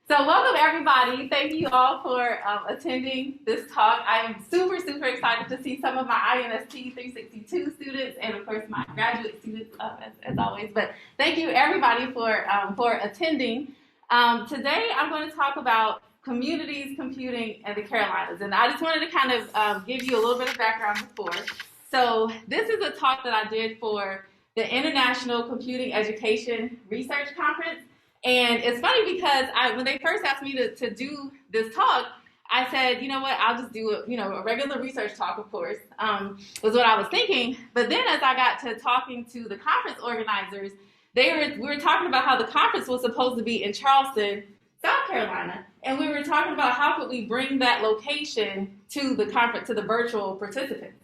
So welcome everybody. Thank you all for attending this talk. I am super excited to see some of my INST 362 students and of course my graduate students as always. But thank you everybody for attending. Today I'm going to talk about communities computing in the Carolinas, and I just wanted to kind of give you a little bit of background before. So this is a talk that I did for the International Computing Education Research Conference. And it's funny because when they first asked me to do this talk, I said, you know what, I'll just do a regular research talk, of course, was what I was thinking. But then as I got to talking to the conference organizers, we were talking about how the conference was supposed to be in Charleston, South Carolina. And we were talking about how could we bring that location to the conference, to the virtual participants.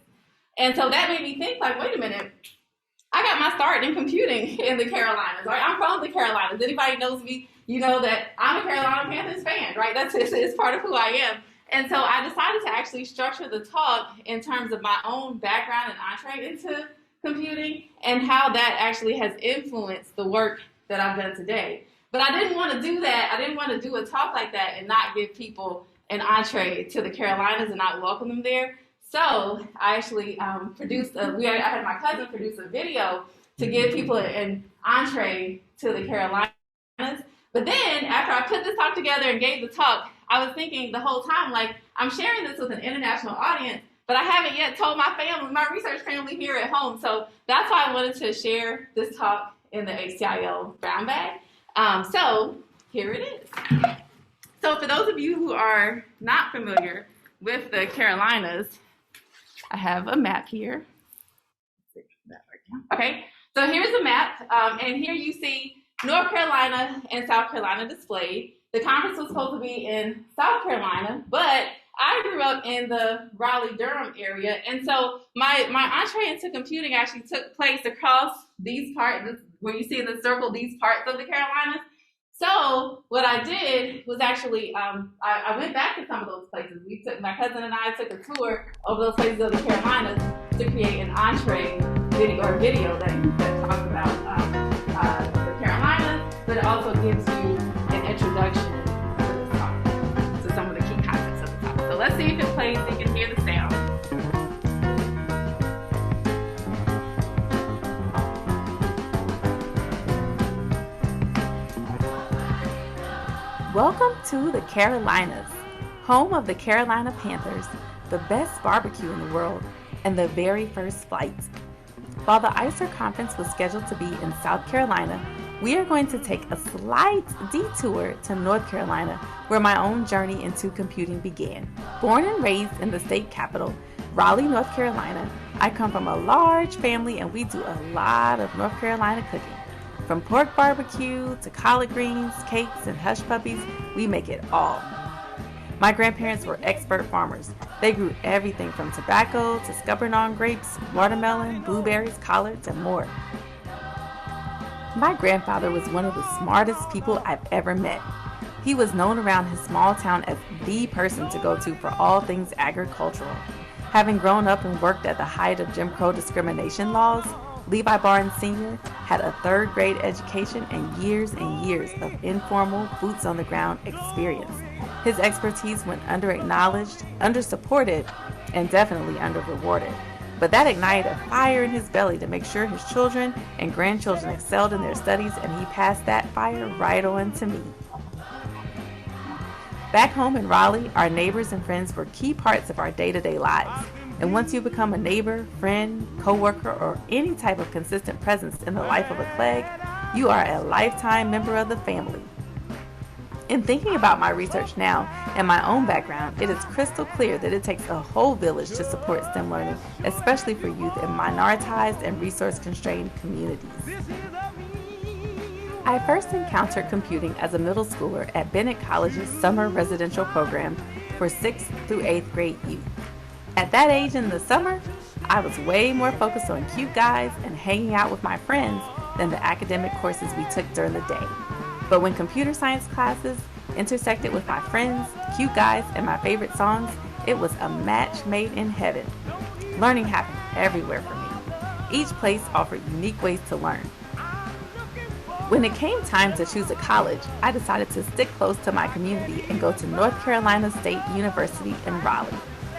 And so that made me think, like, wait a minute. I got my start in computing in the Carolinas, right? I'm from the Carolinas. Anybody knows me, you know that I'm a Carolina Panthers fan, right? It's part of who I am. And so I decided to actually structure the talk in terms of my own background and entree into computing and how that actually has influenced the work that I've done today. But I didn't want to do that. I didn't want to do a talk like that and not give people an entree to the Carolinas and not welcome them there. So I actually I had my cousin produce a video to give people an entree to the Carolinas. But then after I put this talk together and gave the talk, I was thinking the whole time, like, I'm sharing this with an international audience, but I haven't yet told my family, my research family here at home. So that's why I wanted to share this talk in the HCIL brown bag. So here it is. So for those of you who are not familiar with the Carolinas, I have a map here. Okay, so here's a map, and here you see North Carolina and South Carolina displayed. The conference was supposed to be in South Carolina, but I grew up in the Raleigh-Durham area, and so my entree into computing actually took place across these parts, where you see in the circle, these parts of the Carolinas. So what I did was actually, I went back to some of those places. My cousin and I took a tour of those places of the Carolinas to create an entree video that talks about the Carolinas, but it also gives you an introduction to the talk, to some of the key concepts of the talk. So let's see if it plays so you can hear the sound. Welcome to the Carolinas, home of the Carolina Panthers, the best barbecue in the world, and the very first flight. While the ISER conference was scheduled to be in South Carolina, we are going to take a slight detour to North Carolina, where my own journey into computing began. Born and raised in the state capital, Raleigh, North Carolina, I come from a large family and we do a lot of North Carolina cooking. From pork barbecue to collard greens, cakes, and hush puppies, we make it all. My grandparents were expert farmers. They grew everything from tobacco to scuppernong grapes, watermelon, blueberries, collards, and more. My grandfather was one of the smartest people I've ever met. He was known around his small town as the person to go to for all things agricultural. Having grown up and worked at the height of Jim Crow discrimination laws, Levi Barnes Sr. had a third-grade education and years of informal, boots-on-the-ground experience. His expertise went under-acknowledged, under-supported, and definitely under-rewarded. But that ignited a fire in his belly to make sure his children and grandchildren excelled in their studies, and he passed that fire right on to me. Back home in Raleigh, our neighbors and friends were key parts of our day-to-day lives. And once you become a neighbor, friend, coworker, or any type of consistent presence in the life of a Clegg, you are a lifetime member of the family. In thinking about my research now and my own background, it is crystal clear that it takes a whole village to support STEM learning, especially for youth in minoritized and resource-constrained communities. I first encountered computing as a middle schooler at Bennett College's summer residential program for 6th through 8th grade youth. At that age in the summer, I was way more focused on cute guys and hanging out with my friends than the academic courses we took during the day. But when computer science classes intersected with my friends, cute guys, and my favorite songs, it was a match made in heaven. Learning happened everywhere for me. Each place offered unique ways to learn. When it came time to choose a college, I decided to stick close to my community and go to North Carolina State University in Raleigh,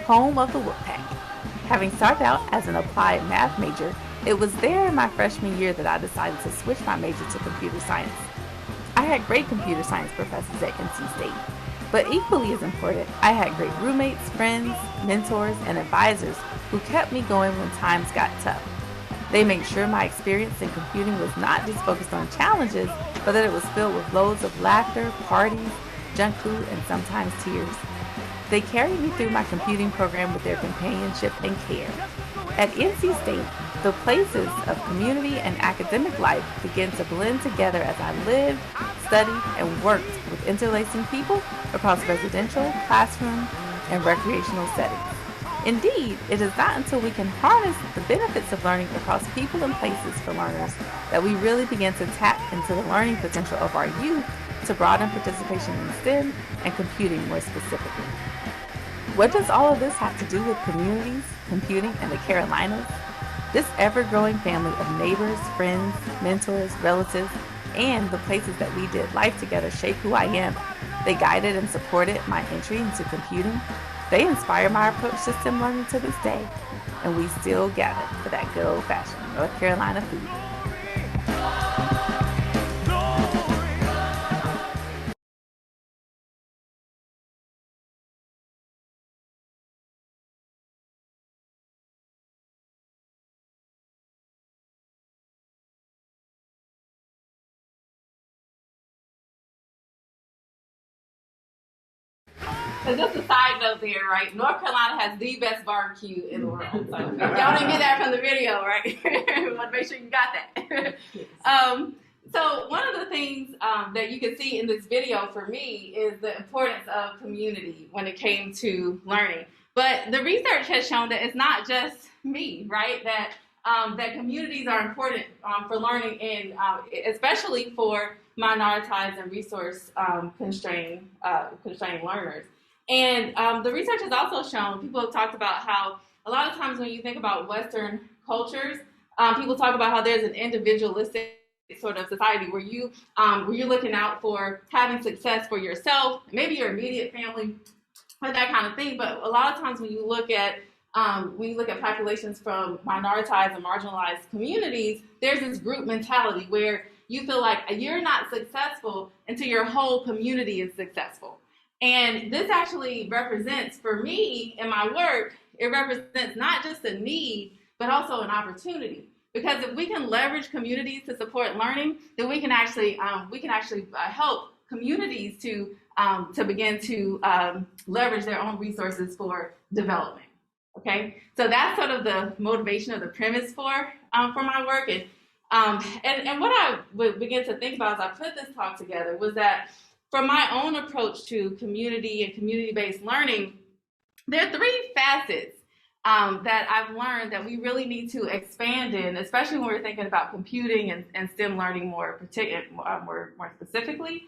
home of the Wolfpack. Having started out as an applied math major, it was there in my freshman year that I decided to switch my major to computer science. I had great computer science professors at NC State, but equally as important, I had great roommates, friends, mentors, and advisors who kept me going when times got tough. They made sure my experience in computing was not just focused on challenges, but that it was filled with loads of laughter, parties, junk food, and sometimes tears. They carried me through my computing program with their companionship and care. At NC State, the places of community and academic life began to blend together as I lived, studied, and worked with interlacing people across residential, classroom, and recreational settings. Indeed, it is not until we can harness the benefits of learning across people and places for learners that we really begin to tap into the learning potential of our youth to broaden participation in STEM and computing more specifically. What does all of this have to do with communities, computing, and the Carolinas? This ever-growing family of neighbors, friends, mentors, relatives, and the places that we did life together shape who I am. They guided and supported my entry into computing. They inspire my approach to STEM learning to this day, and we still gather for that good old-fashioned North Carolina food. So just a side note there, right? North Carolina has the best barbecue in the world. So if y'all didn't get that from the video, right? We want to make sure you got that. So one of the things that you can see in this video for me is the importance of community when it came to learning. But the research has shown that it's not just me, right? That communities are important for learning, and especially for minoritized and resource constrained learners. And the research has also shown, people have talked about how a lot of times when you think about Western cultures, people talk about how there's an individualistic sort of society where you're looking out for having success for yourself, maybe your immediate family, and that kind of thing. But a lot of times when you look at populations from minoritized and marginalized communities, there's this group mentality where you feel like you're not successful until your whole community is successful. And this actually represents, for me in my work, it represents not just a need, but also an opportunity. Because if we can leverage communities to support learning, then we can actually help communities to begin to leverage their own resources for development. Okay, so that's sort of the motivation of the premise for my work, and what I would begin to think about as I put this talk together was that from my own approach to community and community-based learning, there are three facets that I've learned that we really need to expand in, especially when we're thinking about computing and STEM learning more specifically.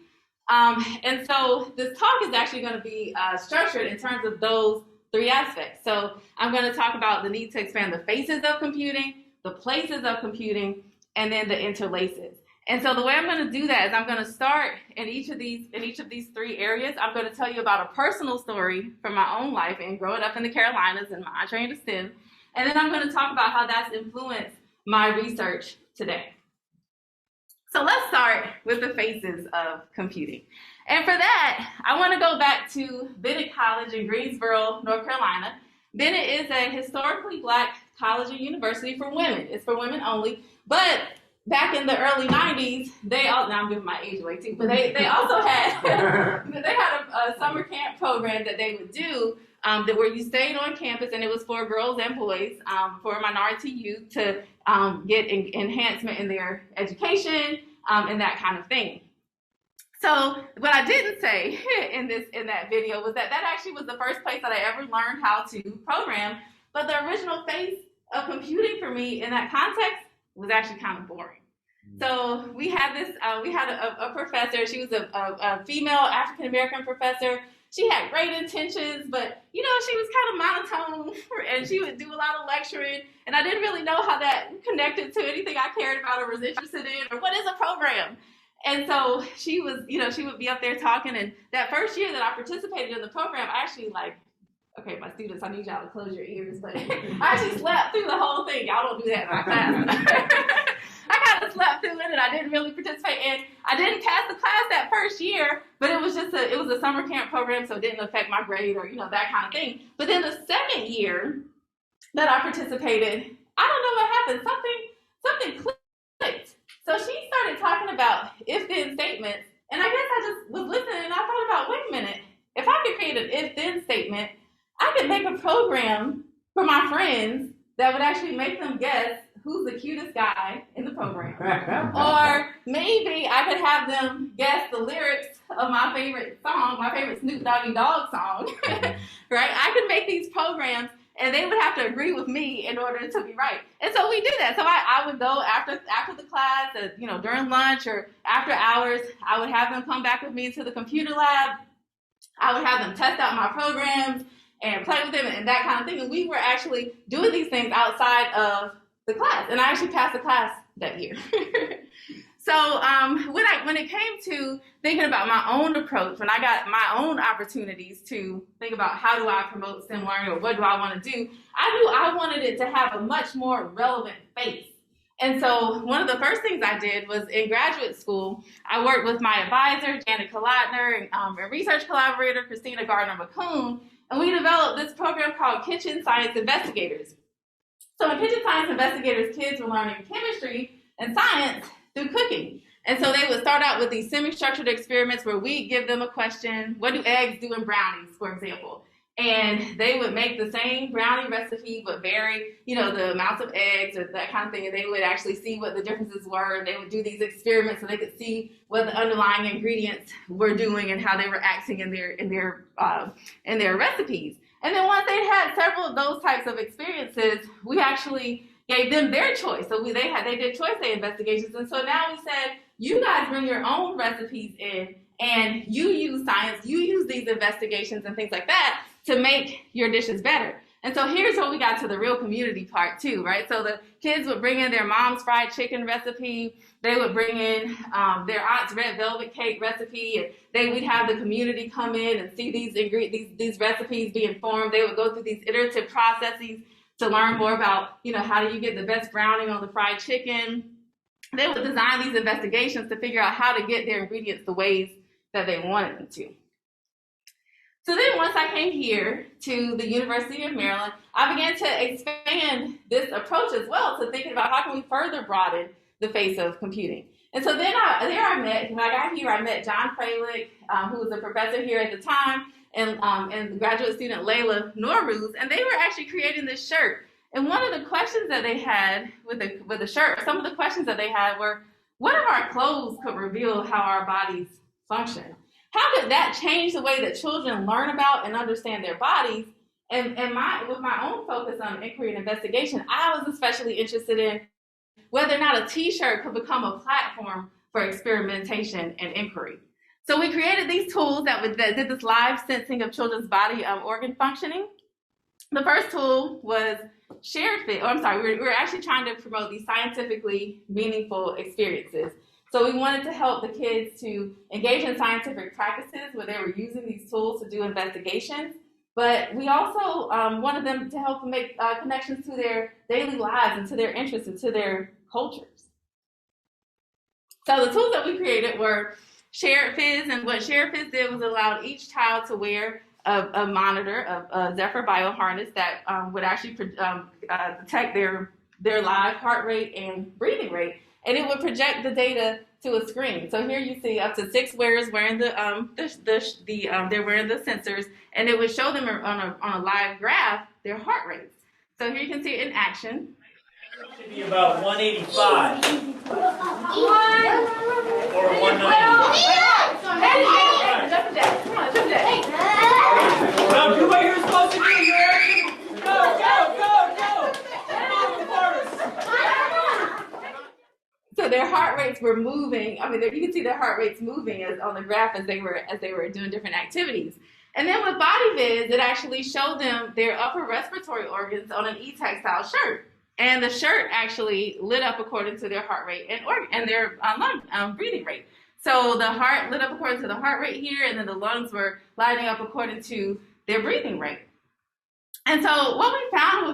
And so this talk is actually going to be structured in terms of those three aspects. So I'm going to talk about the need to expand the faces of computing, the places of computing, and then the interlaces. And so the way I'm going to do that is I'm going to start in each of these three areas. I'm going to tell you about a personal story from my own life and growing up in the Carolinas and my entree into STEM. And then I'm going to talk about how that's influenced my research today. So let's start with the faces of computing. And for that, I want to go back to Bennett College in Greensboro, North Carolina. Bennett is a historically Black college and university for women. It's for women only. But back in the early 90s, now I'm giving my age away too, but they also had a summer camp program that they would do where you stayed on campus, and it was for girls and boys, for minority youth to get enhancement in their education and that kind of thing. So what I didn't say in that video was that actually was the first place that I ever learned how to program. But the original face of computing for me in that context was actually kind of boring. So we had a professor. She was a female African-American professor. she had great intentions, but, you know, she was kind of monotone, and she would do a lot of lecturing, and I didn't really know how that connected to anything I cared about or was interested in, or what is a program. And so she was, you know, she would be up there talking, and that first year that I participated in the program, I actually, like, okay, my students, I need y'all to close your ears, but I actually slept through the whole thing. Y'all don't do that in my class. I kind of slept through it, and I didn't really participate. And I didn't pass the class that first year, but it was just it was a summer camp program, so it didn't affect my grade or, you know, that kind of thing. But then the second year that I participated, I don't know what happened. Something clicked. So she started talking about if-then statements, and I guess I just was listening, and I thought about, wait a minute, if I could create an if-then statement, I could make a program for my friends that would actually make them guess who's the cutest guy in the program. Or maybe I could have them guess the lyrics of my favorite song, my favorite Snoop Doggy Dogg song, right? I could make these programs, and they would have to agree with me in order to be right. And so we do that. So I would go after the class, you know, during lunch or after hours, I would have them come back with me to the computer lab. I would have them test out my programs and play with them and that kind of thing. And we were actually doing these things outside of the class. And I actually passed the class that year. So when it came to thinking about my own approach, when I got my own opportunities to think about how do I promote STEM learning or what do I want to do, I knew I wanted it to have a much more relevant face. And so one of the first things I did was in graduate school, I worked with my advisor, Janet Kolodner, and a research collaborator, Christina Gardner-McCoon, and we developed this program called Kitchen Science Investigators. So in Kitchen Science Investigators, kids were learning chemistry and science through cooking. And so they would start out with these semi-structured experiments where we give them a question, what do eggs do in brownies, for example? And they would make the same brownie recipe, but vary, you know, the amounts of eggs or that kind of thing. And they would actually see what the differences were. And they would do these experiments so they could see what the underlying ingredients were doing and how they were acting in their recipes. And then once they had several of those types of experiences, we actually gave them their choice. So they did choice day investigations. And so now we said, you guys bring your own recipes in, and you use science, you use these investigations and things like that to make your dishes better. And so here's where we got to the real community part too, right? So the kids would bring in their mom's fried chicken recipe. They would bring in their aunt's red velvet cake recipe, and we'd have the community come in and see these recipes being formed. They would go through these iterative processes to learn more about, you know, how do you get the best browning on the fried chicken. They would design these investigations to figure out how to get their ingredients the ways that they wanted them to. So then once I came here to the University of Maryland, I began to expand this approach as well to thinking about how can we further broaden the face of computing. And so then when I got here, I met John Fralick, who was a professor here at the time, and the graduate student Layla Norruz, and they were actually creating this shirt. And one of the questions that they had with the shirt, some of the questions that they had were, what if our clothes could reveal how our bodies function? How could that change the way that children learn about and understand their bodies? And with my own focus on inquiry and investigation, I was especially interested in whether or not a t-shirt could become a platform for experimentation and inquiry. So we created these tools that did this live sensing of children's body organ functioning. The first tool was we were actually trying to promote these scientifically meaningful experiences. So we wanted to help the kids to engage in scientific practices where they were using these tools to do investigations. But we also wanted them to help them make connections to their daily lives and to their interests and to their cultures. So the tools that we created were Shared Phys, and what Shared Phys did was allowed each child to wear a monitor, a Zephyr bio harness that would actually detect their live heart rate and breathing rate, and it would project the data to a screen. So here you see up to 6 wearers wearing they're wearing the sensors, and it would show them on a live graph their heart rates. So here you can see it in action. It should be about 185 or 190. Now do what you're supposed to do. You're acting. Go. So their heart rates were moving. I mean, you can see their heart rates moving on the graph as they were doing different activities. And then with body viz, it actually showed them their upper respiratory organs on an e-textile shirt. And the shirt actually lit up according to their heart rate and their breathing rate. So the heart lit up according to the heart rate here, and then the lungs were lighting up according to their breathing rate. And so what we found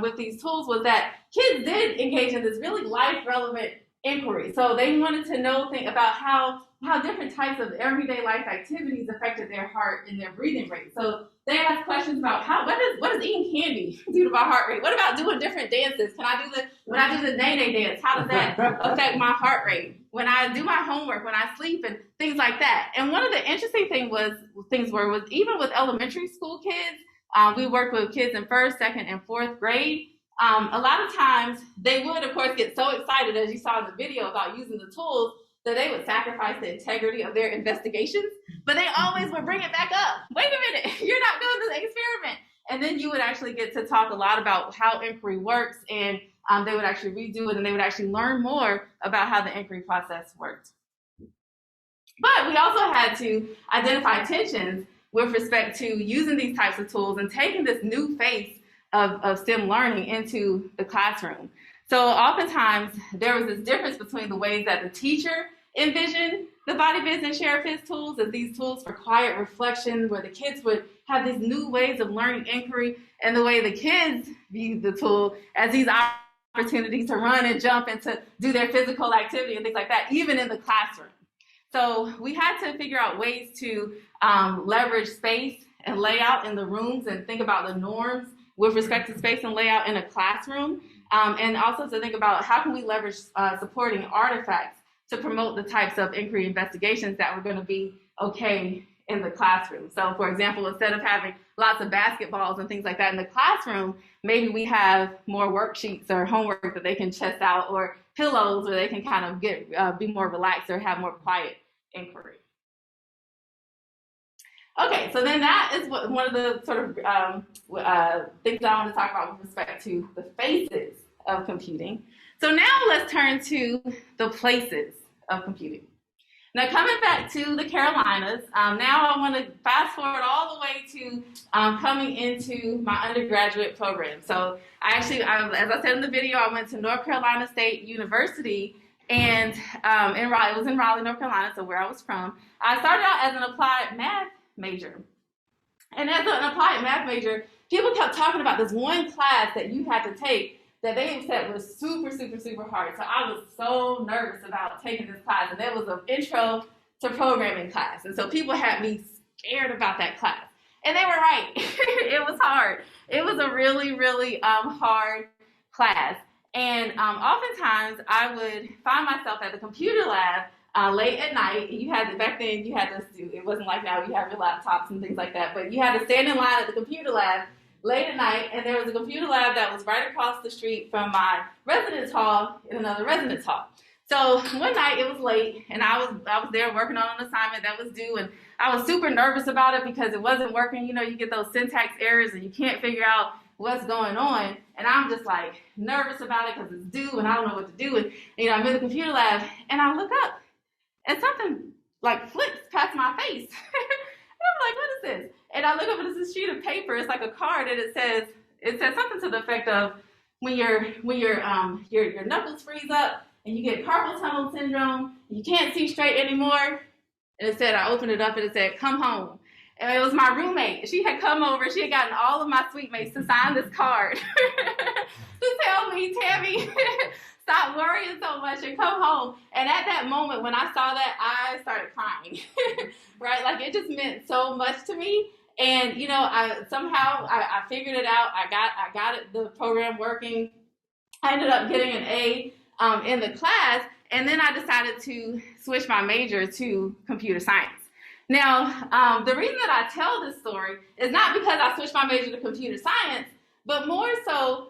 with these tools was that kids did engage in this really life-relevant inquiry. So they wanted to know about how different types of everyday life activities affected their heart and their breathing rate. So they asked questions about what does eating candy do to my heart rate? What about doing different dances? When I do the nay-nay dance, how does that affect my heart rate? When I do my homework, when I sleep, and things like that. And one of the interesting things was even with elementary school kids, we worked with kids in 1st, 2nd, and 4th grade. A lot of times they would, of course, get so excited, as you saw in the video, about using the tools that they would sacrifice the integrity of their investigations, but they always would bring it back up. Wait a minute, you're not doing this experiment. And then you would actually get to talk a lot about how inquiry works, and they would actually redo it, and they would actually learn more about how the inquiry process worked. But we also had to identify tensions with respect to using these types of tools and taking this new face of STEM learning into the classroom. So oftentimes there was this difference between the ways that the teacher envisioned the body viz and share viz tools as these tools for quiet reflection, where the kids would have these new ways of learning inquiry, and the way the kids viewed the tool as these opportunities to run and jump and to do their physical activity and things like that, even in the classroom. So we had to figure out ways to leverage space and layout in the rooms and think about the norms with respect to space and layout in a classroom, and also to think about how can we leverage supporting artifacts to promote the types of inquiry investigations that were going to be okay in the classroom. So for example, instead of having lots of basketballs and things like that in the classroom, maybe we have more worksheets or homework that they can chest out, or pillows where they can kind of be more relaxed or have more quiet inquiry. Okay, so then that is one of the sort of things I want to talk about with respect to the faces of computing. So now let's turn to the places of computing. Now, coming back to the Carolinas, now I want to fast forward all the way to coming into my undergraduate program. So as I said in the video, I went to North Carolina State University, and it was in Raleigh, North Carolina, so where I was from. I started out as an applied math major. And as an applied math major, people kept talking about this one class that you had to take that they said was super, super, super hard. So I was so nervous about taking this class. And it was an intro to programming class. And so people had me scared about that class. And they were right. It was hard. It was a really, really hard class. And oftentimes I would find myself at the computer lab late at night. Back then you had to do, it wasn't like now you have your laptops and things like that, but you had to stand in line at the computer lab late at night, and there was a computer lab that was right across the street from my residence hall in another residence hall. So one night it was late, and I was there working on an assignment that was due, and I was super nervous about it because it wasn't working. You know, you get those syntax errors and you can't figure out what's going on, and I'm just like nervous about it because it's due and I don't know what to do. And I'm in the computer lab, and I look up, and something like flicks past my face. And I'm like, what is this? And I look up, and it's this sheet of paper. It's like a card, and it says something to the effect of when your knuckles freeze up and you get carpal tunnel syndrome, you can't see straight anymore. And it said, I opened it up, and it said, come home. And it was my roommate. She had come over. She had gotten all of my suite mates to sign this card to tell me, Tammy, stop worrying so much and come home. And at that moment, when I saw that, I started crying, right? Like, it just meant so much to me. And, I figured it out. I got the program working. I ended up getting an A in the class. And then I decided to switch my major to computer science. Now, the reason that I tell this story is not because I switched my major to computer science, but more so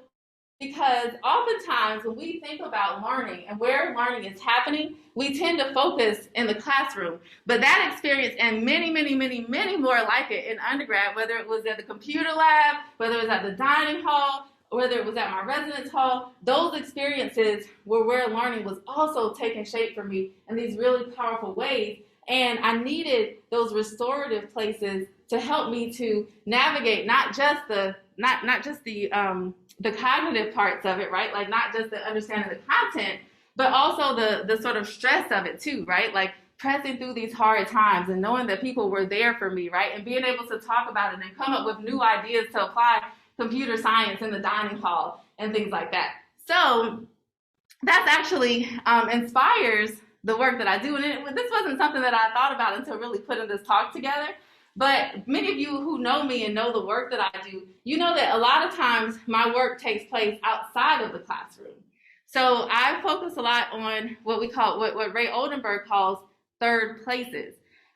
because oftentimes when we think about learning and where learning is happening, we tend to focus in the classroom. But that experience and many, many, many, many more like it in undergrad, whether it was at the computer lab, whether it was at the dining hall, whether it was at my residence hall, those experiences were where learning was also taking shape for me in these really powerful ways. And I needed those restorative places to help me to navigate not just the cognitive parts of it, right? Like not just the understanding the content, but also the sort of stress of it too, right? Like pressing through these hard times and knowing that people were there for me, right? And being able to talk about it and come up with new ideas to apply computer science in the dining hall and things like that. So that's actually inspires the work that I do. And this wasn't something that I thought about until really putting this talk together. But many of you who know me and know the work that I do, you know that a lot of times my work takes place outside of the classroom. So I focus a lot on what Ray Oldenburg calls third places.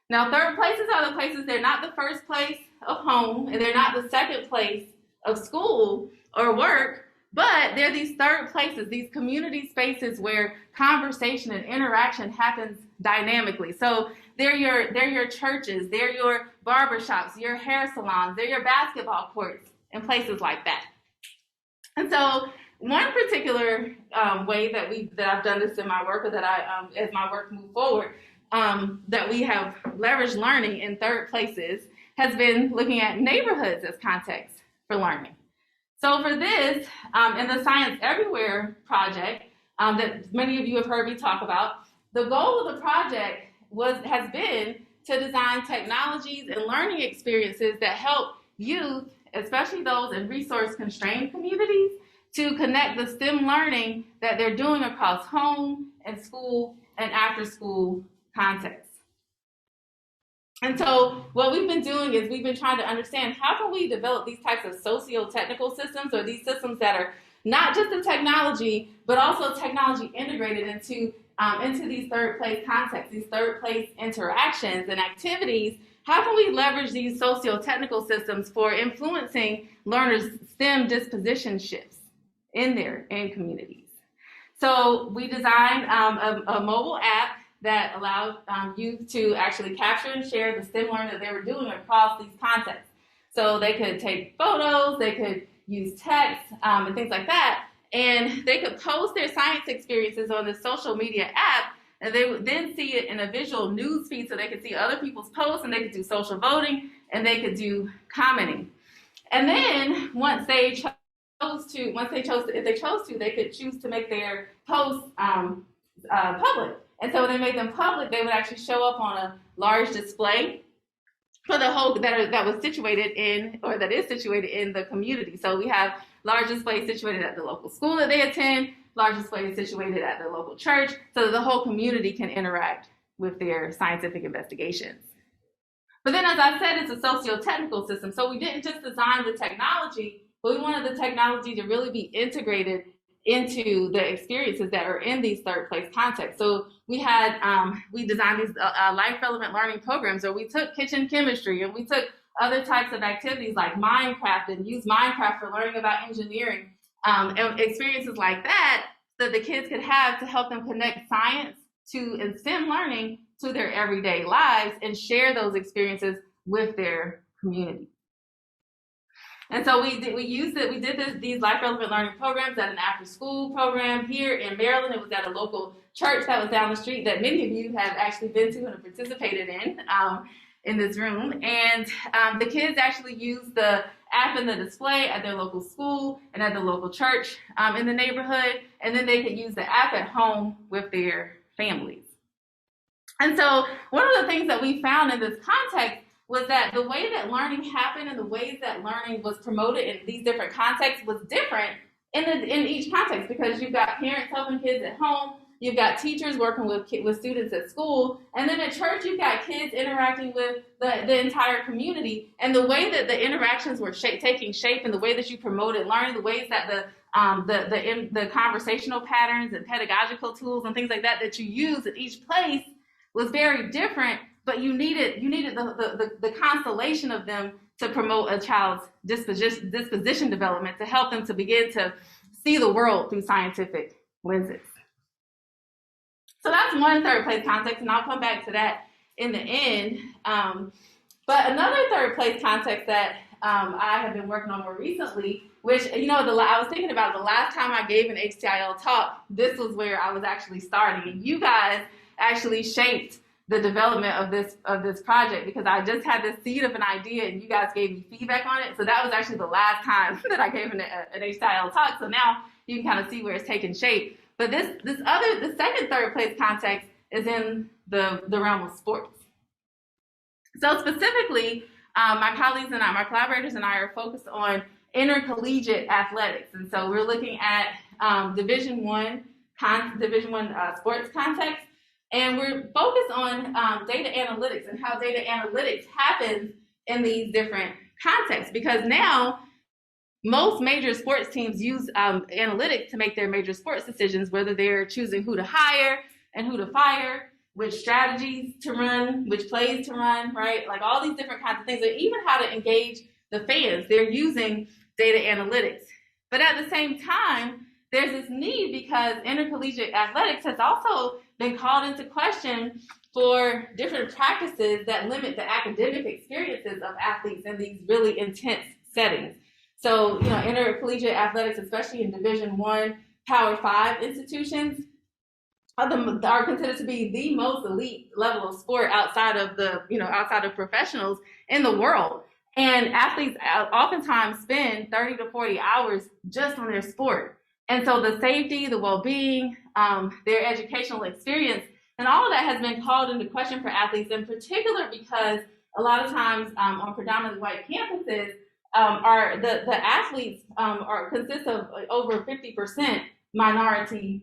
Now, third places are the places, they're not the first place of home, and they're not the second place of school or work, but they're these third places, these community spaces where conversation and interaction happens dynamically. So they're your churches, they're your barbershops, your hair salons, they're your basketball courts, and places like that. And so one particular way that I've done this in my work, or that as my work moves forward, that we have leveraged learning in third places has been looking at neighborhoods as context for learning. So for this, in the Science Everywhere project that many of you have heard me talk about, the goal of the project has been to design technologies and learning experiences that help youth, especially those in resource-constrained communities, to connect the STEM learning that they're doing across home and school and after-school contexts. And so what we've been doing is we've been trying to understand how can we develop these types of socio-technical systems, or these systems that are not just the technology, but also technology integrated into these third place contexts, these third place interactions and activities. How can we leverage these socio-technical systems for influencing learners' STEM disposition shifts in communities? So we designed a mobile app that allowed youth to actually capture and share the STEM learning that they were doing across these contexts. So they could take photos, they could use text and things like that, and they could post their science experiences on the social media app, and they would then see it in a visual news feed, so they could see other people's posts, and they could do social voting, and they could do commenting. And then once they chose to, if they chose to, they could choose to make their posts public. And so when they made them public, they would actually show up on a large display for the whole that was situated in, or that is situated in, the community. So we have large displays situated at the local school that they attend, large displays situated at the local church, so that the whole community can interact with their scientific investigations. But then, as I said, it's a socio-technical system. So we didn't just design the technology, but we wanted the technology to really be integrated into the experiences that are in these third place contexts. So we designed these life relevant learning programs, or we took kitchen chemistry, and we took other types of activities like Minecraft, and used Minecraft for learning about engineering, and experiences like that the kids could have to help them connect science and STEM learning to their everyday lives and share those experiences with their community. And so we did these life relevant learning programs at an after school program here in Maryland. It was at a local church that was down the street that many of you have actually been to and have participated in this room. And the kids actually used the app in the display at their local school and at the local church in the neighborhood. And then they could use the app at home with their families. And so one of the things that we found in this context was that the way that learning happened and the ways that learning was promoted in these different contexts was different in each context, because you've got parents helping kids at home, you've got teachers working with students at school, and then at church you've got kids interacting with the entire community. And the way that the interactions were taking shape, and the way that you promoted learning, the ways that the conversational patterns and pedagogical tools and things like that you use at each place was very different. But you needed the constellation of them to promote a child's disposition development, to help them to begin to see the world through scientific lenses. So that's one third place context, and I'll come back to that in the end. But another third place context that I have been working on more recently, which, I was thinking about the last time I gave an HCIL talk, this was where I was actually starting. And you guys actually shaped the development of this project, because I just had this seed of an idea and you guys gave me feedback on it. So that was actually the last time that I gave an HCIL talk. So now you can kind of see where it's taking shape. But the second third place context is in the realm of sports. So specifically, my colleagues and my collaborators and I are focused on intercollegiate athletics. And so we're looking at Division I sports context. And we're focused on data analytics and how data analytics happens in these different contexts. Because now most major sports teams use analytics to make their major sports decisions, whether they're choosing who to hire and who to fire, which strategies to run, which plays to run, right? Like all these different kinds of things, and even how to engage the fans. They're using data analytics. But at the same time, there's this need because intercollegiate athletics has also been called into question for different practices that limit the academic experiences of athletes in these really intense settings. So, intercollegiate athletics, especially in Division I, Power 5 institutions, are considered to be the most elite level of sport outside of professionals in the world. And athletes oftentimes spend 30 to 40 hours just on their sport. And so the safety, the well-being, their educational experience, and all of that has been called into question for athletes, in particular because a lot of times on predominantly white campuses, the athletes consist of over 50% minority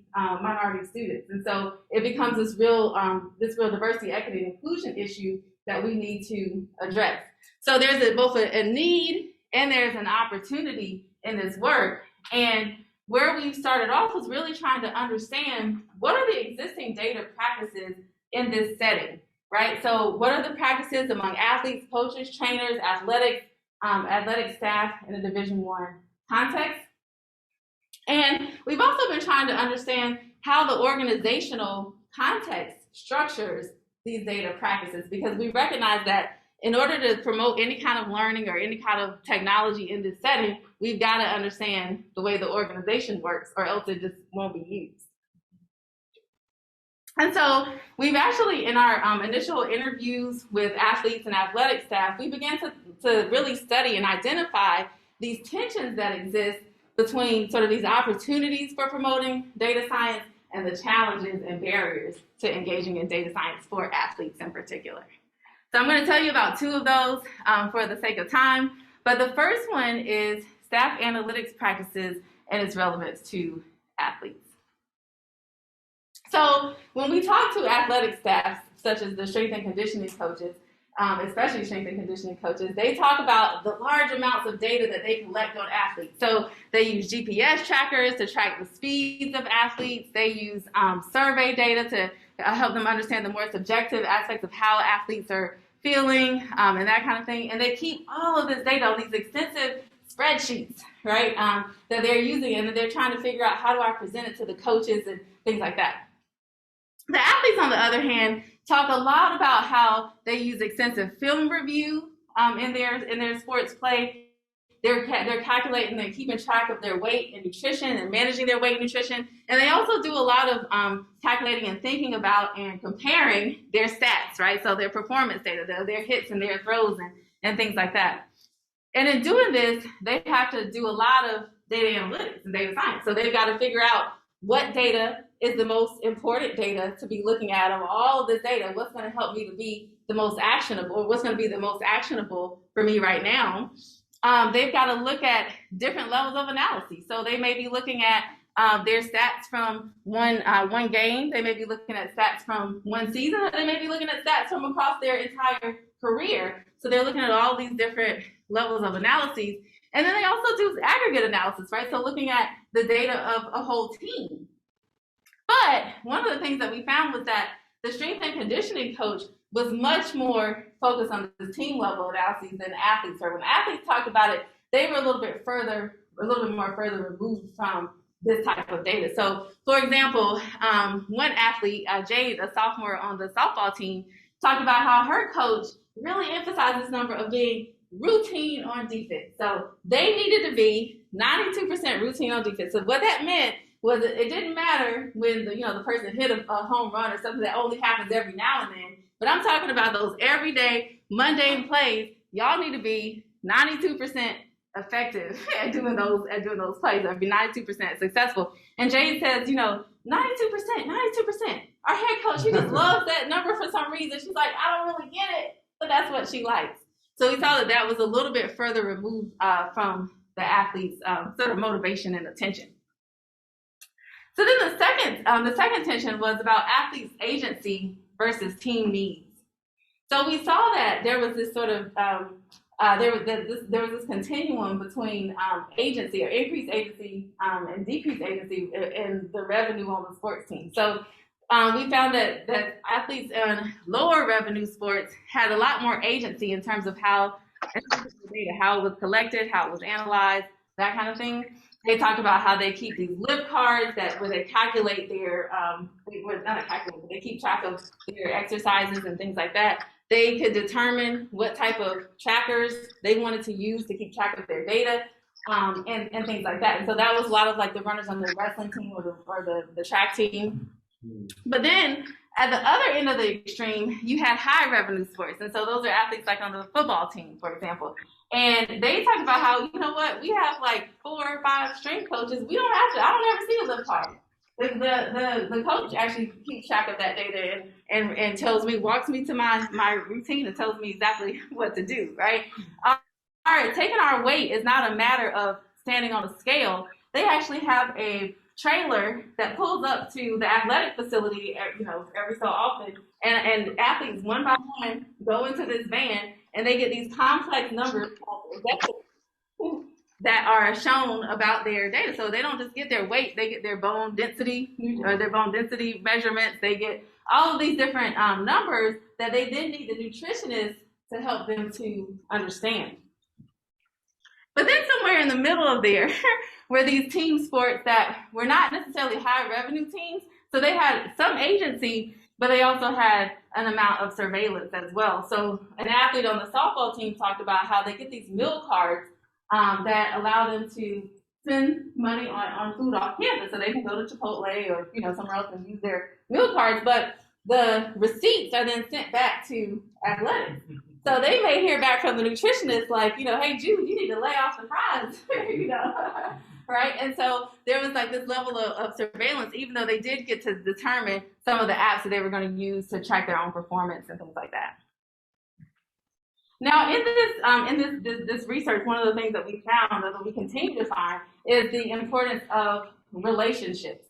students, and so it becomes this real diversity, equity, and inclusion issue that we need to address. So there's both a need and there's an opportunity in this work. And where we started off was really trying to understand what are the existing data practices in this setting, right? So what are the practices among athletes, coaches, trainers, athletic staff in a Division I context? And we've also been trying to understand how the organizational context structures these data practices, because we recognize that in order to promote any kind of learning or any kind of technology in this setting, we've got to understand the way the organization works, or else it just won't be used. And so we've actually, in our initial interviews with athletes and athletic staff, we began to really study and identify these tensions that exist between sort of these opportunities for promoting data science and the challenges and barriers to engaging in data science for athletes in particular. So I'm going to tell you about two of those for the sake of time. But the first one is staff analytics practices and its relevance to athletes. So when we talk to athletic staff, such as the strength and conditioning coaches, especially strength and conditioning coaches, they talk about the large amounts of data that they collect on athletes. So they use GPS trackers to track the speeds of athletes. They use survey data to help them understand the more subjective aspects of how athletes are feeling and that kind of thing. And they keep all of this data on these extensive spreadsheets, right, that they're using, and they're trying to figure out how do I present it to the coaches and things like that. The athletes, on the other hand, talk a lot about how they use extensive film review in their sports play. They're calculating, they're keeping track of their weight and nutrition and managing their weight and nutrition. And they also do a lot of calculating and thinking about and comparing their stats, right? So their performance data, their hits and their throws and things like that. And in doing this, they have to do a lot of data analytics and data science. So they've got to figure out what data is the most important data to be looking at of all of this data. What's going to help me to be the most actionable, or what's going to be the most actionable for me right now? They've got to look at different levels of analysis. So they may be looking at their stats from one game. They may be looking at stats from one season. Or they may be looking at stats from across their entire career. So they're looking at all these different levels of analyses. And then they also do aggregate analysis, right? So looking at the data of a whole team. But one of the things that we found was that the strength and conditioning coach was much more focused on the team level analyses than athletes were. When athletes talked about it, they were a little bit more further removed from this type of data. So, for example, one athlete, Jade, a sophomore on the softball team, talked about how her coach really emphasized this number of being routine on defense. So they needed to be 92% routine on defense. So what that meant was it didn't matter when the person hit a home run or something that only happens every now and then. But I'm talking about those everyday, mundane plays. Y'all need to be 92% effective at doing those plays, or be 92% successful. And Jade says, 92%. Our head coach, she just loves that number for some reason. She's like, I don't really get it, but that's what she likes. So we saw that was a little bit further removed from the athletes' sort of motivation and attention. So then the second tension was about athletes' agency versus team needs. So we saw that there was this sort of there was this continuum between agency or increased agency and decreased agency in the revenue on the sports team. So we found that athletes in lower revenue sports had a lot more agency in terms of how data, how it was collected, how it was analyzed, that kind of thing. They talked about how they keep these lip cards where they calculate their they keep track of their exercises and things like that. They could determine what type of trackers they wanted to use to keep track of their data, and things like that. And so that was a lot of like the runners on the wrestling team or the track team. But then at the other end of the extreme, you had high revenue sports. And so those are athletes like on the football team, for example. And they talk about how, we have like 4 or 5 strength coaches. We don't have to, I don't ever see a lip card. The coach actually keeps track of that data and tells me, walks me to my routine and tells me exactly what to do, right? All right, taking our weight is not a matter of standing on a scale. They actually have a trailer that pulls up to the athletic facility, every so often, and athletes one by one go into this van, and they get these complex numbers that are shown about their data. So they don't just get their weight; they get their bone density or their bone density measurements. They get all of these different numbers that they then need the nutritionist to help them to understand. But then somewhere in the middle of there were these team sports that were not necessarily high revenue teams. So they had some agency, but they also had an amount of surveillance as well. So an athlete on the softball team talked about how they get these meal cards that allow them to spend money on food off campus. So they can go to Chipotle or somewhere else and use their meal cards, but the receipts are then sent back to athletics. So they may hear back from the nutritionist like, hey, Jude, you need to lay off the fries, right? And so there was like this level of surveillance, even though they did get to determine some of the apps that they were going to use to track their own performance and things like that. Now, in this research, one of the things that we found, that we continue to find, is the importance of relationships.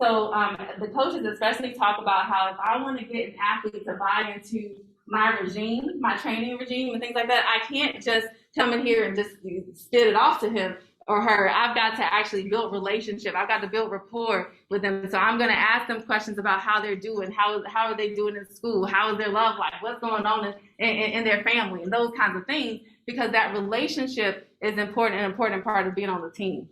So the coaches especially talk about how if I want to get an athlete to buy into my regime, my training regime and things like that, I can't just come in here and just spit it off to him or her. I've got to actually build relationship. I've got to build rapport with them. So I'm going to ask them questions about how they're doing, how are they doing in school, how is their love life, what's going on in their family, and those kinds of things, because that relationship is an important part of being on the team.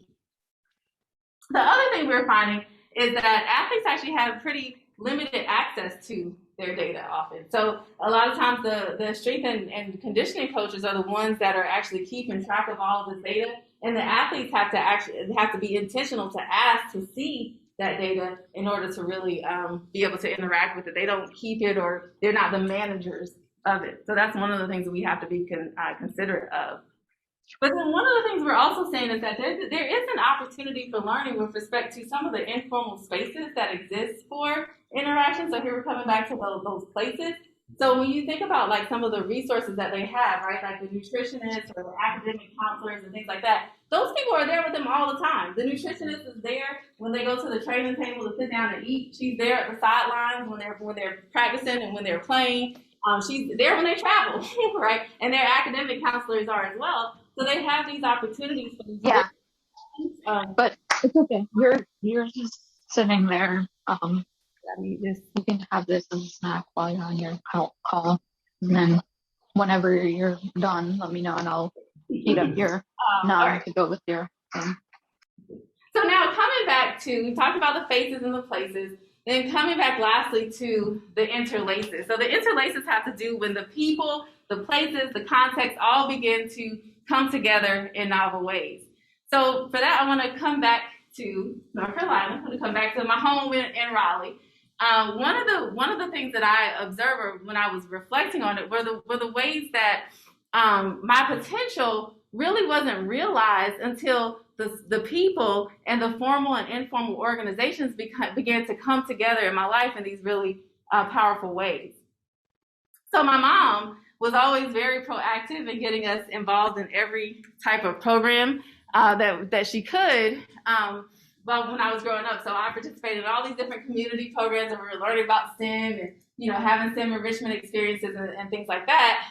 The other thing we're finding is that athletes actually have pretty limited access to their data often. So a lot of times the strength and conditioning coaches are the ones that are actually keeping track of all of this data, and the athletes have to be intentional to ask to see that data in order to really be able to interact with it. They don't keep it, or they're not the managers of it. So that's one of the things that we have to be considerate of. But then one of the things we're also saying is that there is an opportunity for learning with respect to some of the informal spaces that exist for interaction. So here we're coming back to those places. So when you think about like some of the resources that they have, right, like the nutritionists or the academic counselors and things like that, those people are there with them all the time. The nutritionist is there when they go to the training table to sit down and eat. She's there at the sidelines when they're practicing and when they're playing. She's there when they travel, right? And their academic counselors are as well. So they have these opportunities for these. Yeah. But it's okay. You're just sitting there. You can have this as a snack while you're on your call, and then whenever you're done, let me know, and I'll heat up your naan to go with your thing. So now coming back to, we talked about the faces and the places, and coming back lastly to the interlaces. So the interlaces have to do when the people, the places, the context all begin to come together in novel ways. So for that, I want to come back to North Carolina, to come back to my home in Raleigh, one of the things that I observed when I was reflecting on it were the ways that my potential really wasn't realized until the people and the formal and informal organizations began to come together in my life in these really powerful ways. So my mom was always very proactive in getting us involved in every type of program that she could. But when I was growing up, so I participated in all these different community programs, and we were learning about STEM and having STEM enrichment experiences and things like that.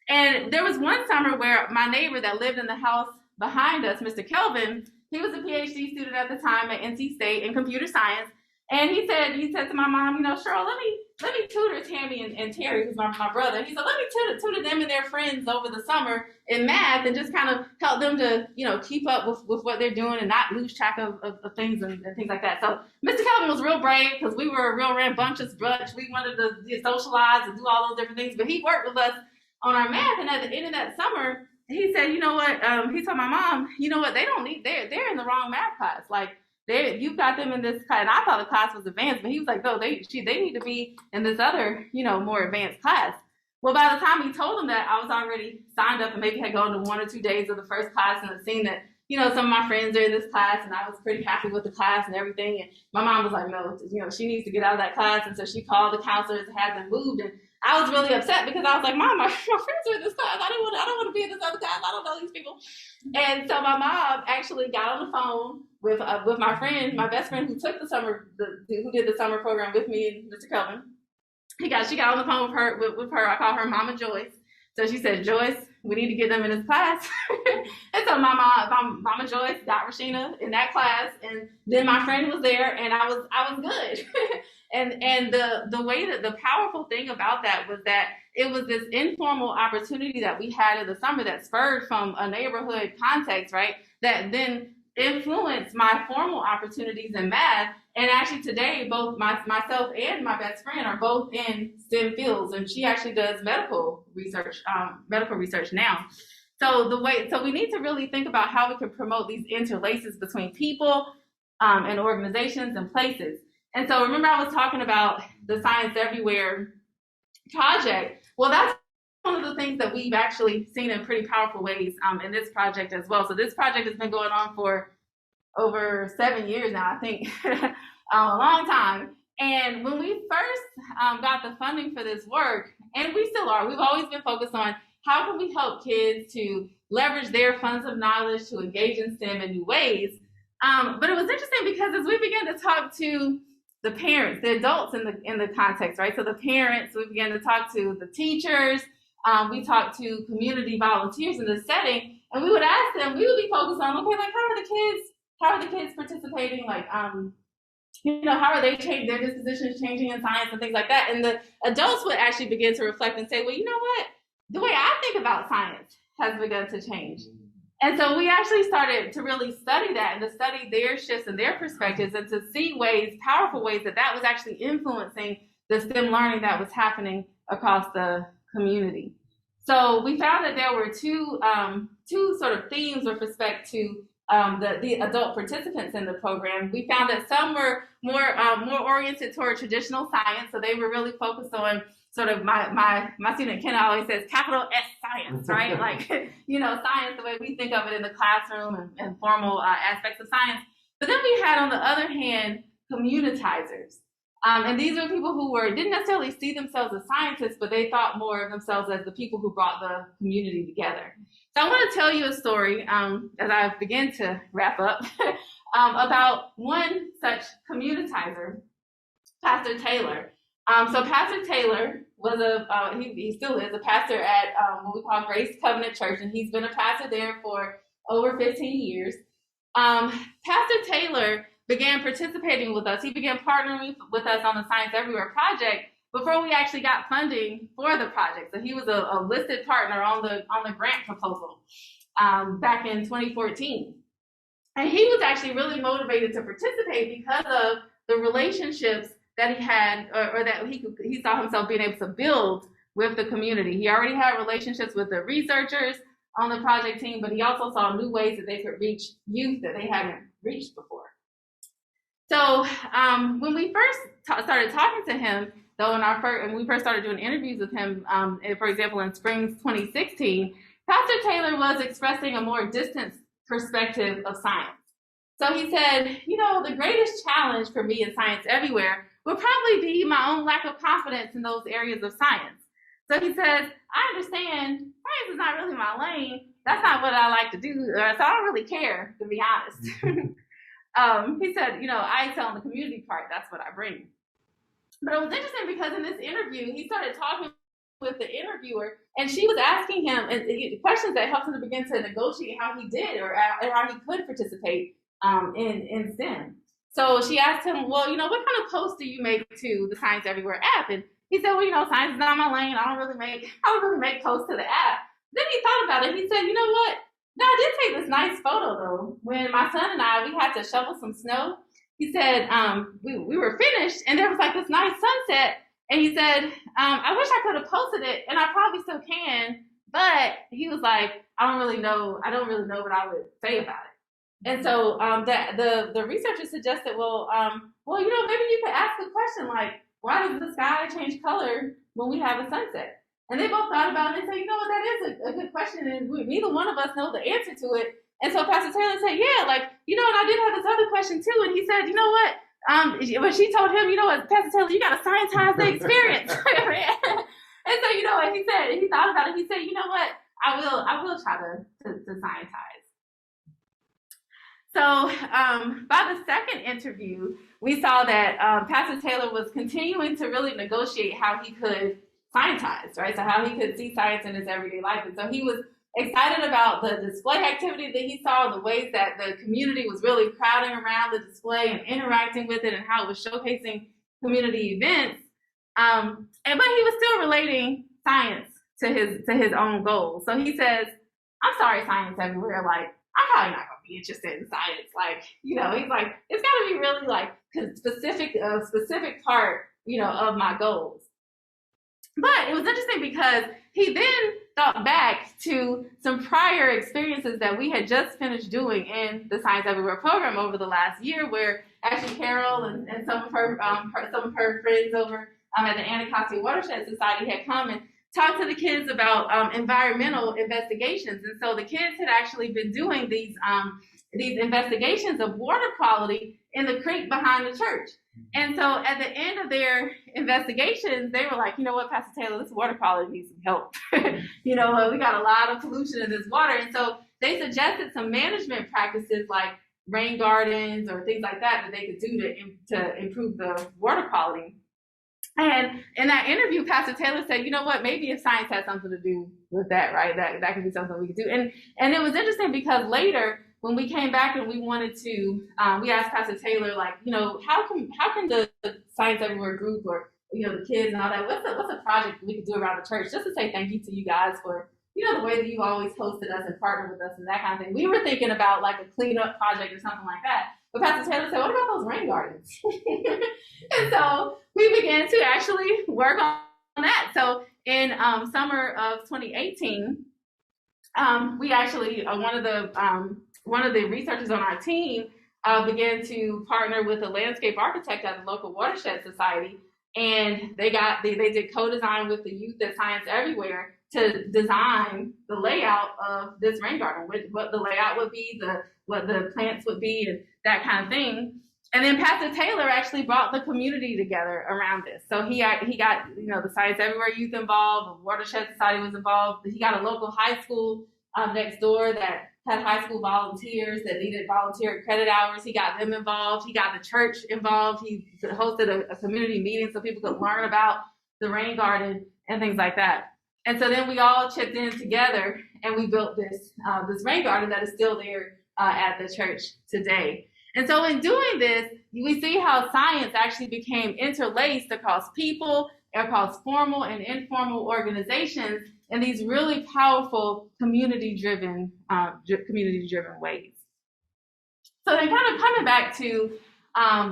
And there was one summer where my neighbor that lived in the house behind us, Mr. Kelvin, he was a PhD student at the time at NC State in computer science, and he said to my mom, Cheryl, let me tutor Tammy and Terry, who's my brother. He said, let me tutor them and their friends over the summer in math and just kind of help them to, keep up with what they're doing and not lose track of things and things like that. So Mr. Calvin was real brave because we were a real rambunctious bunch. We wanted to socialize and do all those different things, but he worked with us on our math. And at the end of that summer, he said, you know what? He told my mom, you know what? They don't need, they're in the wrong math class. Like, you've got them in this class, and I thought the class was advanced, but he was like, no, they need to be in this other, more advanced class. Well, by the time he told them that, I was already signed up and maybe had gone to 1 or 2 days of the first class and had seen that, some of my friends are in this class, and I was pretty happy with the class and everything. And my mom was like, no, she needs to get out of that class. And so she called the counselors and had them moved. And I was really upset because I was like, Mom, my friends are in this class. I don't want to be in this other class. I don't know these people. And so my mom actually got on the phone with my friend, my best friend who took who did the summer program with me and Mr. Kelvin. She got on the phone with her. I call her Mama Joyce. So she said, Joyce, we need to get them in this class. And so Mama Joyce got Rashina in that class, and then my friend was there, and I was good. And the way that the powerful thing about that was that it was this informal opportunity that we had in the summer that spurred from a neighborhood context, right? That then influenced my formal opportunities in math. And actually today, both myself and my best friend are both in STEM fields, and she actually does medical research now. So we need to really think about how we can promote these interlaces between people and organizations and places. And so remember I was talking about the Science Everywhere project. Well, that's one of the things that we've actually seen in pretty powerful ways in this project as well. So this project has been going on for over 7 years now, I think, a long time. And when we first got the funding for this work, and we still are, we've always been focused on how can we help kids to leverage their funds of knowledge to engage in STEM in new ways. But it was interesting because as we began to talk to the parents, the adults in the context, right? So the parents, we began to talk to the teachers, we talked to community volunteers in the setting, and we would ask them, we would be focused on, okay, like how are the kids participating? Like, how are their dispositions changing in science and things like that? And the adults would actually begin to reflect and say, well, you know what? The way I think about science has begun to change. And so we actually started to really study that and to study their shifts and their perspectives and to see powerful ways that was actually influencing the STEM learning that was happening across the community. So we found that there were two sort of themes with respect to the adult participants in the program. We found that some were more oriented toward traditional science, so they were really focused on sort of my student Ken always says capital S science, right? Like, science the way we think of it in the classroom and formal aspects of science. But then we had, on the other hand, communitizers. And these were people who didn't necessarily see themselves as scientists, but they thought more of themselves as the people who brought the community together. So I want to tell you a story as I begin to wrap up about one such communitizer, Pastor Taylor. So Pastor Taylor was he still is a pastor at what we call Grace Covenant Church, and he's been a pastor there for over 15 years. Pastor Taylor began participating with us. He began partnering with us on the Science Everywhere project before we actually got funding for the project. So he was a listed partner on the grant proposal back in 2014. And he was actually really motivated to participate because of the relationships that he had, or that he saw himself being able to build with the community. He already had relationships with the researchers on the project team, but he also saw new ways that they could reach youth that they hadn't reached before. So when we first started talking to him, though, when we first started doing interviews with him, for example, in spring 2016, Pastor Taylor was expressing a more distant perspective of science. So he said, the greatest challenge for me in science everywhere would probably be my own lack of confidence in those areas of science. So he says, I understand science is not really my lane. That's not what I like to do. So I don't really care, to be honest. He said, I excel in the community part. That's what I bring. But it was interesting because in this interview, he started talking with the interviewer, and she was asking him questions that helped him to begin to negotiate how he did or how he could participate in STEM. So she asked him, well, what kind of post do you make to the Science Everywhere app? And he said, well, science is not my lane. I don't really make posts to the app. Then he thought about it. He said, you know what? No, I did take this nice photo though. When my son and I, we had to shovel some snow. He said, we were finished and there was like this nice sunset. And he said, I wish I could have posted it, and I probably still can. But he was like, I don't really know what I would say about it. And so the researchers suggested, maybe you could ask a question like, why does the sky change color when we have a sunset? And they both thought about it and said, that is a good question, and neither one of us know the answer to it. And so Pastor Taylor said, and I did have this other question too. And he said, when she told him, Pastor Taylor, you got to scientize the experience. And so, and he said, and he thought about it. He said, I will try to scientize. So by the second interview, we saw that Pastor Taylor was continuing to really negotiate how he could scientize, right? So how he could see science in his everyday life. And so he was excited about the display activity that he saw, the ways that the community was really crowding around the display and interacting with it and how it was showcasing community events. But he was still relating science to his own goals. So he says, I'm sorry, Science Everywhere, like, I'm probably not going to be interested in science. Like, he's like, it's got to be really like a specific part, of my goals. But it was interesting because he then thought back to some prior experiences that we had just finished doing in the Science Everywhere program over the last year, where actually Carol and some of her friends over at the Anacostia Watershed Society had come and talked to the kids about environmental investigations. And so the kids had actually been doing these investigations of water quality in the creek behind the church. And so at the end of their investigations, they were like, Pastor Taylor, this water quality needs some help. We got a lot of pollution in this water. And so they suggested some management practices like rain gardens or things like that they could do to improve the water quality. And in that interview, Pastor Taylor said, maybe if science has something to do with that, right, that could be something we could do. And it was interesting because later, when we came back and we wanted to, we asked Pastor Taylor, like, how can the Science Everywhere group or, the kids and all that, what's a project we could do around the church just to say thank you to you guys for, the way that you always hosted us and partnered with us and that kind of thing. We were thinking about like a cleanup project or something like that. But Pastor Taylor said, what about those rain gardens? And so we began to actually work on that. So in summer of 2018, we actually, one of the researchers on our team began to partner with a landscape architect at the local watershed society. And they did co-design with the youth at Science Everywhere to design the layout of this rain garden, what the layout would be, what the plants would be, and that kind of thing. And then Pastor Taylor actually brought the community together around this. So he got the Science Everywhere youth involved, the Watershed Society was involved. He got a local high school next door that had high school volunteers that needed volunteer credit hours. He got them involved. He got the church involved. He hosted a community meeting so people could learn about the rain garden and things like that. And so then we all chipped in together and we built this rain garden that is still there at the church today. And so in doing this, we see how science actually became interlaced across people, across formal and informal organizations in these really powerful community-driven ways. So then kind of coming back to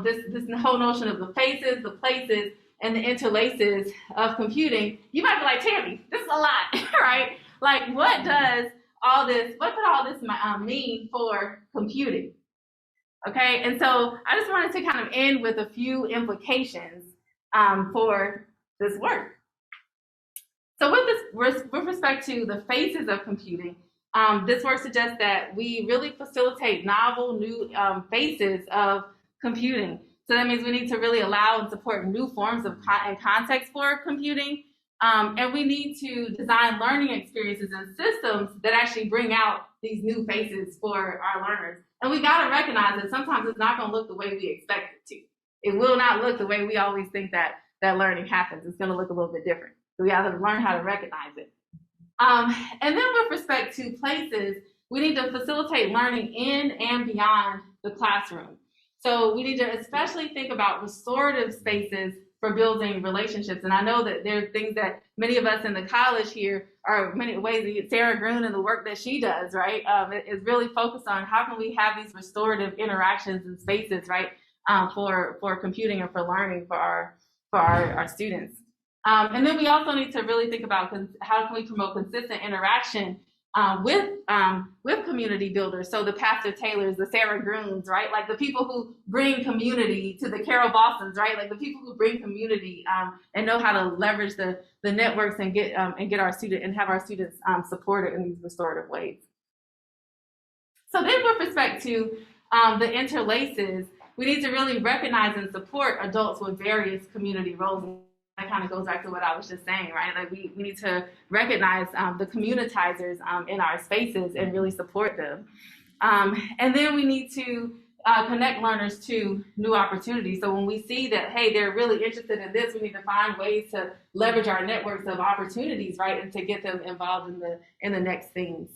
this whole notion of the faces, the places, and the interlaces of computing, you might be like, Tammy, this is a lot, right? Like, what could all this mean for computing? Okay, and so I just wanted to kind of end with a few implications for this work. So with respect to the phases of computing, this work suggests that we really facilitate novel new phases of computing. So that means we need to really allow and support new forms of and context for computing. And we need to design learning experiences and systems that actually bring out these new faces for our learners. And we got to recognize that sometimes it's not going to look the way we expect it to. It will not look the way we always think that learning happens. It's going to look a little bit different. So we have to learn how to recognize it. And then with respect to places, we need to facilitate learning in and beyond the classroom. So we need to especially think about restorative spaces for building relationships. And I know that there are things that many of us in the college here are many ways, Sarah Gruen and the work that she does, right, is really focused on how can we have these restorative interactions and spaces, right, for computing and for learning for our students. And then we also need to really think about how can we promote consistent interaction with community builders. So the Pastor Taylors, the Sarah Gruens, right? Like the people who bring community to the Carol Bostons, right? Like the people who bring community and know how to leverage the networks and get our students and have our students supported in these restorative ways. So then with respect to the interlaces, we need to really recognize and support adults with various community roles. That kind of goes back to what I was just saying, right? Like we need to recognize the communitizers in our spaces and really support them. And then we need to connect learners to new opportunities. So when we see that, hey, they're really interested in this, we need to find ways to leverage our networks of opportunities, right? And to get them involved in the next things.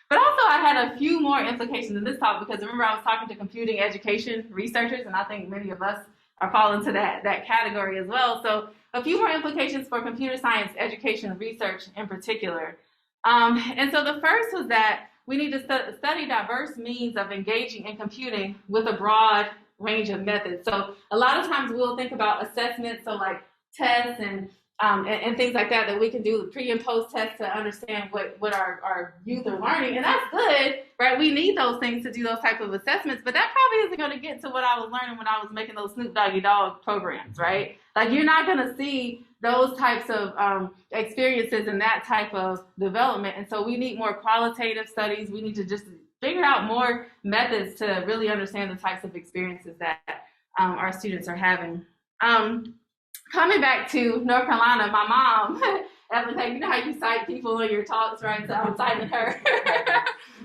But also I had a few more implications in this talk because remember I was talking to computing education researchers, and I think many of us are fall into that category as well. So a few more implications for computer science education research in particular. And so the first was that we need to study diverse means of engaging in computing with a broad range of methods. So a lot of times we'll think about assessments, so like tests and things like that we can do pre and post tests to understand what our youth are learning. And that's good, right? We need those things to do those type of assessments, but that probably isn't going to get to what I was learning when I was making those Snoop Doggy Dogg programs, right? Like you're not going to see those types of experiences and that type of development. And so we need more qualitative studies. We need to just figure out more methods to really understand the types of experiences that our students are having. Coming back to North Carolina, my mom, Evelyn, you know how you cite people in your talks, right? So I'm citing her.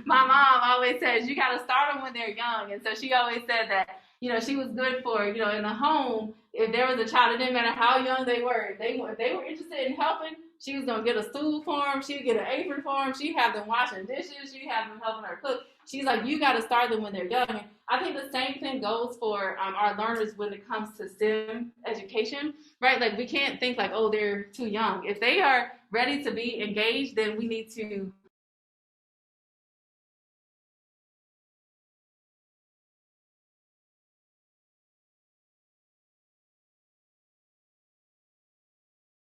My mom always says, you got to start them when they're young. And so she always said that, she was good for, in the home, if there was a child, it didn't matter how young they were, if they were interested in helping, she was going to get a stool for them. She'd get an apron for them. She'd have them washing dishes. She'd have them helping her cook. She's like, you got to start them when they're young. And I think the same thing goes for our learners when it comes to STEM education, right? Like we can't think like, oh, they're too young. If they are ready to be engaged, then we need to